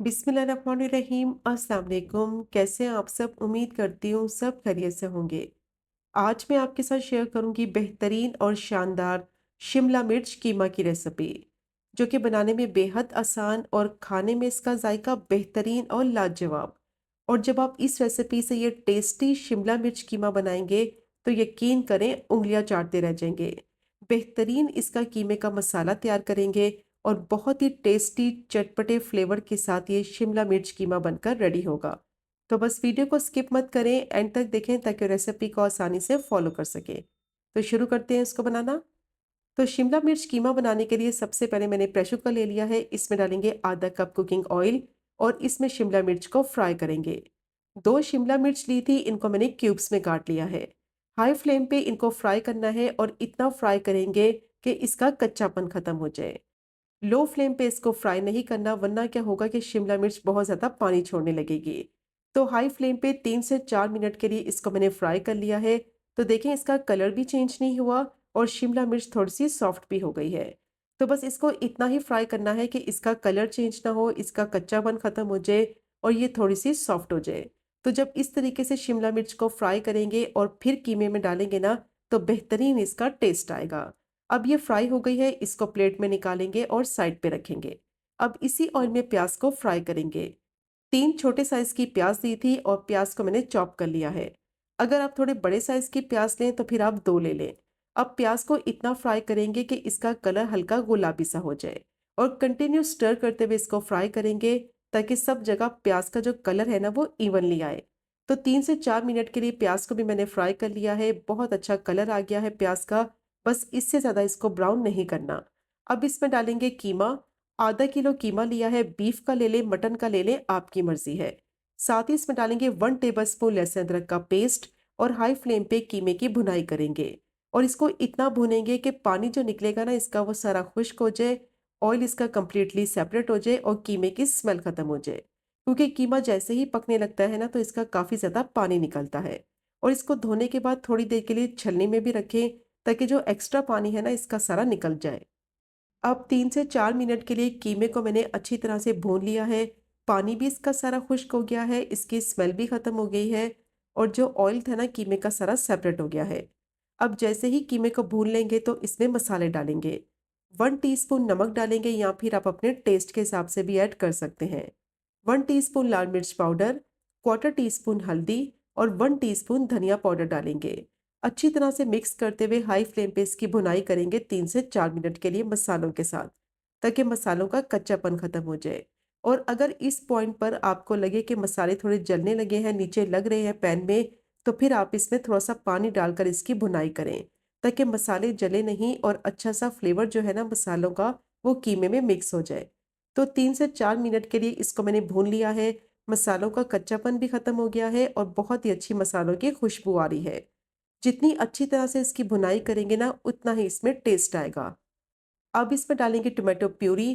बिस्मिल्लाहिर्रहमानिर्रहीम। अस्सलाम वालेकुम। कैसे हैं आप सब? उम्मीद करती हूँ सब खैरियत से होंगे। आज मैं आपके साथ शेयर करूंगी बेहतरीन और शानदार शिमला मिर्च कीमा की रेसिपी, जो कि बनाने में बेहद आसान और खाने में इसका जायका बेहतरीन और लाजवाब। और जब आप इस रेसिपी से ये टेस्टी शिमला मिर्च कीमा बनाएंगे तो यकीन करें उंगलियां चाटते रह जाएंगे। बेहतरीन इसका कीमे का मसाला तैयार करेंगे और बहुत ही टेस्टी चटपटे फ्लेवर के साथ ये शिमला मिर्च कीमा बनकर रेडी होगा। तो बस वीडियो को स्किप मत करें, एंड तक देखें ताकि रेसिपी को आसानी से फॉलो कर सकें। तो शुरू करते हैं इसको बनाना। तो शिमला मिर्च कीमा बनाने के लिए सबसे पहले मैंने प्रेशर कुकर ले लिया है। इसमें डालेंगे आधा कप कुकिंग ऑयल और इसमें शिमला मिर्च को फ्राई करेंगे। दो शिमला मिर्च ली थी, इनको मैंने क्यूब्स में काट लिया है। हाई फ्लेम पे इनको फ्राई करना है और इतना फ्राई करेंगे कि इसका कच्चापन खत्म हो जाए। लो फ्लेम पे इसको फ्राई नहीं करना, वरना क्या होगा कि शिमला मिर्च बहुत ज़्यादा पानी छोड़ने लगेगी। तो हाई फ्लेम पे 3 से 4 मिनट के लिए इसको मैंने फ्राई कर लिया है। तो देखें इसका कलर भी चेंज नहीं हुआ और शिमला मिर्च थोड़ी सी सॉफ्ट भी हो गई है। तो बस इसको इतना ही फ्राई करना है कि इसका कलर चेंज ना हो, इसका कच्चापन खत्म हो जाए और ये थोड़ी सी सॉफ्ट हो जाए। तो जब इस तरीके से शिमला मिर्च को फ्राई करेंगे और फिर कीमे में डालेंगे ना, तो बेहतरीन इसका टेस्ट आएगा। अब ये फ्राई हो गई है, इसको प्लेट में निकालेंगे और साइड पे रखेंगे। अब इसी ऑयल में प्याज को फ्राई करेंगे। 3 छोटे साइज की प्याज ली थी और प्याज को मैंने चॉप कर लिया है। अगर आप थोड़े बड़े साइज की प्याज लें तो फिर आप 2 ले लें। अब प्याज को इतना फ्राई करेंगे कि इसका कलर हल्का गुलाबी सा हो जाए और कंटिन्यू स्टर करते हुए इसको फ्राई करेंगे, ताकि सब जगह प्याज का जो कलर है ना वो इवनली आए। तो 3 से 4 मिनट के लिए प्याज को भी मैंने फ्राई कर लिया है। बहुत अच्छा कलर आ गया है प्याज का। बस इससे ज़्यादा इसको ब्राउन नहीं करना। अब इसमें डालेंगे कीमा। आधा किलो कीमा लिया है, बीफ का ले लें, मटन का ले लें, आपकी मर्जी है। साथ ही इसमें डालेंगे 1 टेबल स्पून लहसुन अदरक का पेस्ट और हाई फ्लेम पे कीमे की भुनाई करेंगे। और इसको इतना भुनेंगे कि पानी जो निकलेगा ना इसका वो सारा खुश्क हो जाए, ऑयल इसका कंप्लीटली सेपरेट हो जाए और कीमे की स्मेल खत्म हो जाए। क्योंकि कीमा जैसे ही पकने लगता है ना तो इसका काफ़ी ज़्यादा पानी निकलता है। और इसको धोने के बाद थोड़ी देर के लिए छलनी में भी रखें, ताकि जो एक्स्ट्रा पानी है ना इसका सारा निकल जाए। अब 3 से 4 मिनट के लिए कीमे को मैंने अच्छी तरह से भून लिया है। पानी भी इसका सारा खुश्क हो गया है, इसकी स्मेल भी खत्म हो गई है और जो ऑयल था ना कीमे का सारा सेपरेट हो गया है। अब जैसे ही कीमे को भून लेंगे तो इसमें मसाले डालेंगे। 1 टीस्पून नमक डालेंगे या फिर आप अपने टेस्ट के हिसाब से भी ऐड कर सकते हैं। 1 टीस्पून लाल मिर्च पाउडर, क्वार्टर टीस्पून हल्दी और 1 टीस्पून धनिया पाउडर डालेंगे। अच्छी तरह से मिक्स करते हुए हाई फ्लेम पे इसकी भुनाई करेंगे 3 से 4 मिनट के लिए मसालों के साथ, ताकि मसालों का कच्चापन खत्म हो जाए। और अगर इस पॉइंट पर आपको लगे कि मसाले थोड़े जलने लगे हैं, नीचे लग रहे हैं पैन में, तो फिर आप इसमें थोड़ा सा पानी डालकर इसकी भुनाई करें, ताकि मसाले जले नहीं और अच्छा सा फ्लेवर जो है ना मसालों का वो कीमे में मिक्स हो जाए। तो 3 से 4 मिनट के लिए इसको मैंने भून लिया है। मसालों का कच्चापन भी खत्म हो गया है और बहुत ही अच्छी मसालों की खुशबू आ रही है। जितनी अच्छी तरह से इसकी भुनाई करेंगे ना उतना ही इसमें टेस्ट आएगा। अब इसमें डालेंगे टोमेटो प्यूरी।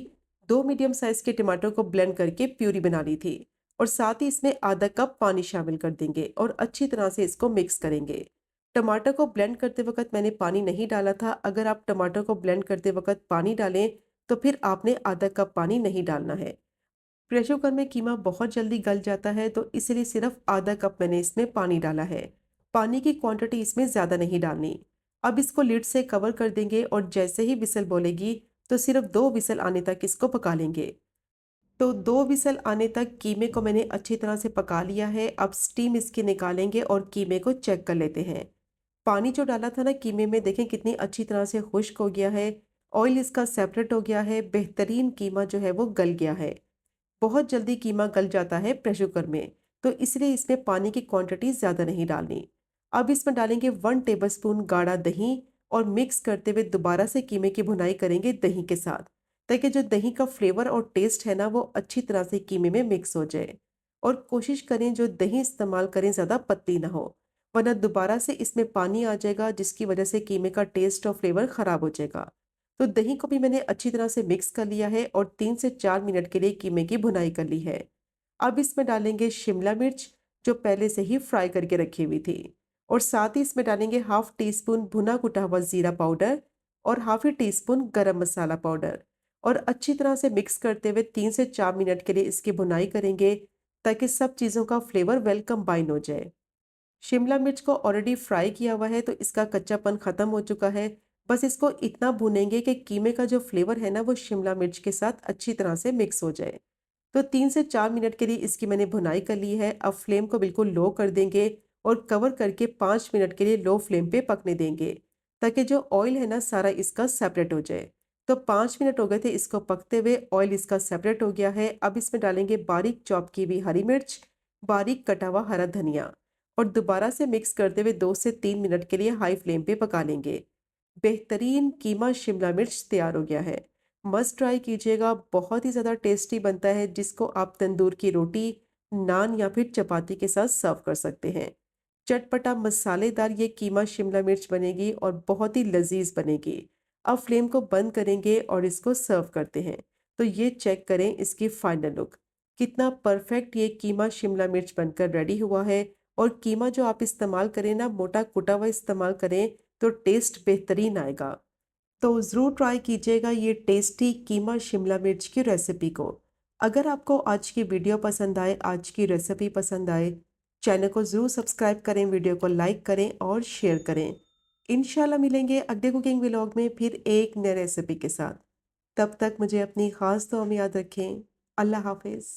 2 मीडियम साइज के टमाटर को ब्लेंड करके प्यूरी बना ली थी और साथ ही इसमें आधा कप पानी शामिल कर देंगे और अच्छी तरह से इसको मिक्स करेंगे। टमाटर को ब्लेंड करते वक्त मैंने पानी नहीं डाला था। अगर आप टमाटर को ब्लेंड करते वक्त पानी डालें तो फिर आपने आधा कप पानी नहीं डालना है। प्रेशर कुकर में कीमा बहुत जल्दी गल जाता है, तो इसलिए सिर्फ आधा कप मैंने इसमें पानी डाला है। पानी की क्वांटिटी इसमें ज़्यादा नहीं डालनी। अब इसको लिड से कवर कर देंगे और जैसे ही विसल बोलेगी तो सिर्फ 2 विसल आने तक इसको पका लेंगे। तो 2 विसल आने तक कीमे को मैंने अच्छी तरह से पका लिया है। अब स्टीम इसकी निकालेंगे और कीमे को चेक कर लेते हैं। पानी जो डाला था ना कीमे में, देखें कितनी अच्छी तरह से खुश्क हो गया है। ऑयल इसका सेपरेट हो गया है। बेहतरीन कीमा जो है वो गल गया है। बहुत जल्दी कीमा गल जाता है प्रेशर कुकर में, तो इसलिए इसमें पानी की क्वांटिटी ज़्यादा नहीं डालनी। अब इसमें डालेंगे 1 टेबल स्पून गाढ़ा दही और मिक्स करते हुए दोबारा से कीमे की भुनाई करेंगे दही के साथ, ताकि जो दही का फ्लेवर और टेस्ट है ना वो अच्छी तरह से कीमे में मिक्स हो जाए। और कोशिश करें जो दही इस्तेमाल करें ज़्यादा पतली ना हो, वरना दोबारा से इसमें पानी आ जाएगा जिसकी वजह से कीमे का टेस्ट और फ्लेवर ख़राब हो जाएगा। तो दही को भी मैंने अच्छी तरह से मिक्स कर लिया है और 3 से 4 मिनट के लिए कीमे की भुनाई कर ली है। अब इसमें डालेंगे शिमला मिर्च, जो पहले से ही फ्राई करके रखी हुई थी, और साथ ही इसमें डालेंगे 1/2 टीस्पून भुना कुटा हुआ जीरा पाउडर और 1/2 टीस्पून गरम मसाला पाउडर और अच्छी तरह से मिक्स करते हुए 3 से 4 मिनट के लिए इसकी भुनाई करेंगे ताकि सब चीज़ों का फ्लेवर वेल कंबाइन हो जाए। शिमला मिर्च को ऑलरेडी फ्राई किया हुआ है तो इसका कच्चापन ख़त्म हो चुका है। बस इसको इतना भूनेंगे कि कीमे का जो फ्लेवर है ना वो शिमला मिर्च के साथ अच्छी तरह से मिक्स हो जाए। तो 3 से 4 मिनट के लिए इसकी मैंने भुनाई कर ली है। अब फ्लेम को बिल्कुल लो कर देंगे और कवर करके 5 मिनट के लिए लो फ्लेम पे पकने देंगे ताकि जो ऑयल है ना सारा इसका सेपरेट हो जाए। तो 5 मिनट हो गए थे इसको पकते हुए, ऑयल इसका सेपरेट हो गया है। अब इसमें डालेंगे बारीक चॉप की हुई हरी मिर्च, बारीक कटा हुआ हरा धनिया और दोबारा से मिक्स करते हुए 2 से 3 मिनट के लिए हाई फ्लेम पे पका लेंगे। बेहतरीन कीमा शिमला मिर्च तैयार हो गया है। मस्ट ट्राई कीजिएगा, बहुत ही ज़्यादा टेस्टी बनता है जिसको आप तंदूर की रोटी, नान या फिर चपाती के साथ सर्व कर सकते हैं। चटपटा मसालेदार ये कीमा शिमला मिर्च बनेगी और बहुत ही लजीज बनेगी। अब फ्लेम को बंद करेंगे और इसको सर्व करते हैं। तो ये चेक करें इसकी फाइनल लुक। कितना परफेक्ट ये कीमा शिमला मिर्च बनकर रेडी हुआ है। और कीमा जो आप इस्तेमाल करें ना मोटा कुटा हुआ इस्तेमाल करें तो टेस्ट बेहतरीन आएगा। तो ज़रूर ट्राई कीजिएगा ये टेस्टी कीमा शिमला मिर्च की रेसिपी को। अगर आपको आज की वीडियो पसंद आए, आज की रेसिपी पसंद आए, चैनल को ज़रूर सब्सक्राइब करें, वीडियो को लाइक करें और शेयर करें। इंशाल्लाह मिलेंगे अगले कुकिंग व्लॉग में फिर एक नए रेसिपी के साथ। तब तक मुझे अपनी ख़ास दुआ में याद रखें। अल्लाह हाफ़िज़।